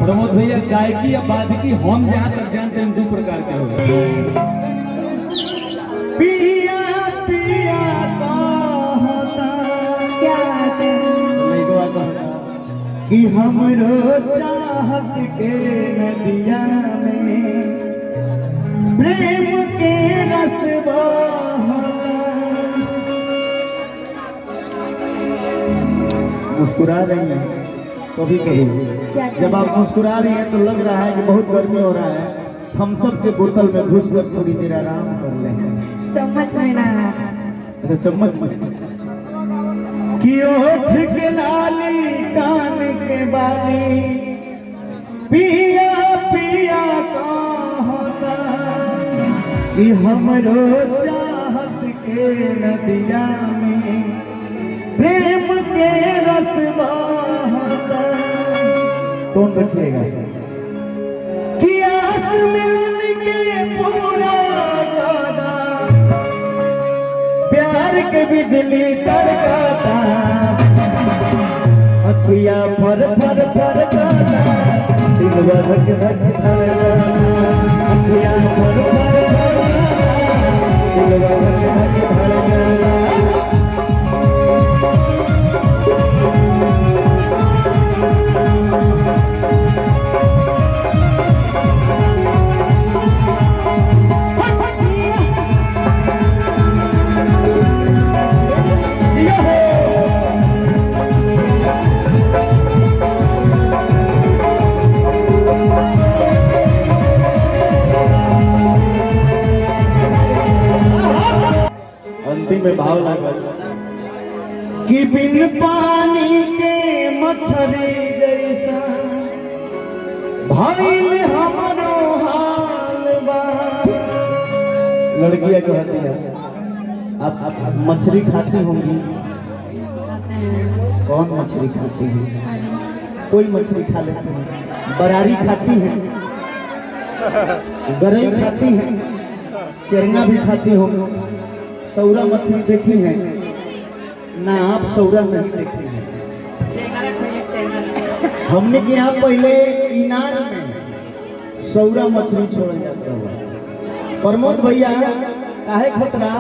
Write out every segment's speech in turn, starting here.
प्रमोद भैया गायकी या वादकी हम जहाँ तक जानते हैं दो प्रकार के होगा। पिया पिया कहता क्या बात है कि हमरो चाहत के नदिया में प्रेम के रस मुस्कुरा रही हैं कभी कभी जब आप मुस्कुरा रही हैं तो लग रहा है कि बहुत गर्मी हो रहा है, थम्सअप के बोतल में घुस घुस थोड़ी देर आराम कर लें। चम्मच में ना तो चम्मच में कि ओठ के लाली कान के बाली पिया पिया कहता कि हमरो चाहत के नदिया में प्रेम के रस बहता। कौन रखिएगा कि आस मिलन के पूरा वादा प्यार के बिजली तड़काता अखिया फर फर फरकाता दिल धक धक धड़का अखिया फर फर फरकाता दिल धक धक धड़का। अंतिम में भाव लागल कि बिन पानी के मछली जैसा भाई हमरो हाल बा। लड़कियां कहती है आप मछली खाती होंगी, कौन मछली खाती है? कोई मछली खा लेती है, बरारी खाती है, गरई खाती है, चेरंगा भी खाती होंगी। सौरा मछली देखी है ना? आप सौरा नहीं देखी है। हमने के यहाँ पहले इनार में सौरा मछली छोड़ जाता हुआ। प्रमोद भैया काहे खतरा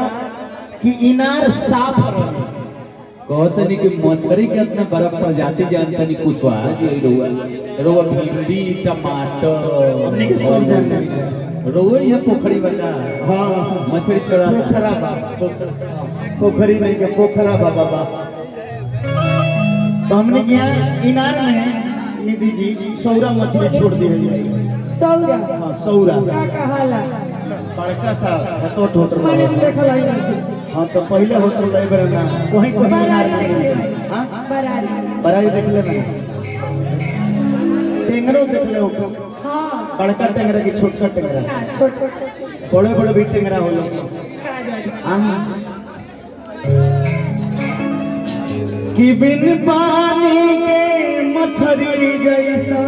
कि इनार साफ रहे। कहतनी कि मछली के इतना बड़ा प्रजाति जानतनी कुशवाहा जी रोआ भिंडी टमाटर हमने के सब जानते रोए है पोखरी बता। हाँ मछली छोड़ा पोखरा बा, पोखरी नहीं के पोखरा बा बाबा। तो हमने किया इनार में निधि जी सौरा मछली छोड़ दी है। सौरा हाँ सौरा का कहाला बड़का सा हतो होटल मैंने देखल है नहीं। हाँ तो पहले होटल रहे बरे ना कोई कोई बरारी देख ले। हां बरारी बरारी देख ले ना, टेंगरो देख ले ओको। हां बड़का टेंगरा की छोटा टेंगरा ना छोट छोट बड़े बड़े भी टेंगरा होलो। का जाने हां कि बिन पानी के मछली जैसा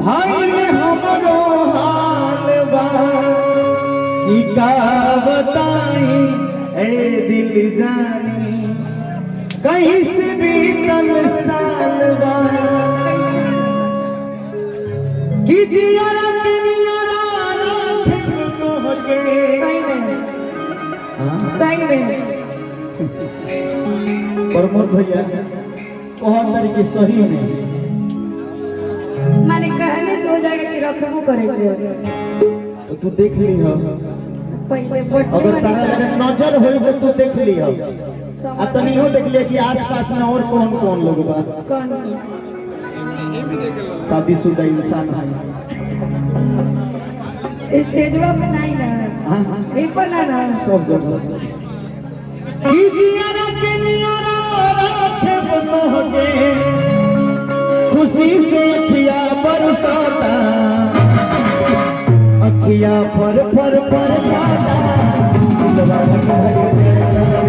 भाई हमरो हाल बा कि का बताई ए दिल जानी कहीं से भी कल साल बा कि जियारा के नियारा राखे तो के सही में प्रमोद भैया बहुत तरीके सही नहीं माने कहने से हो जाएगा कि रखबो करेंगे। तो तू देख ली हो, पहले बटन अगर तारा लगे नजर होई तो तू देख ली हो। आ तनी हो देख ले कि आसपास में और कौन कौन लोग बा। कौन शादीशुदा इंसान है। स्टेजवा पे नहीं ना। हां ए पर ना सब जगह जियारा के नियारा राखे बतोगे खुशी से अखिया बरसाता अखिया फर फर फर जाता दिलवा धक धक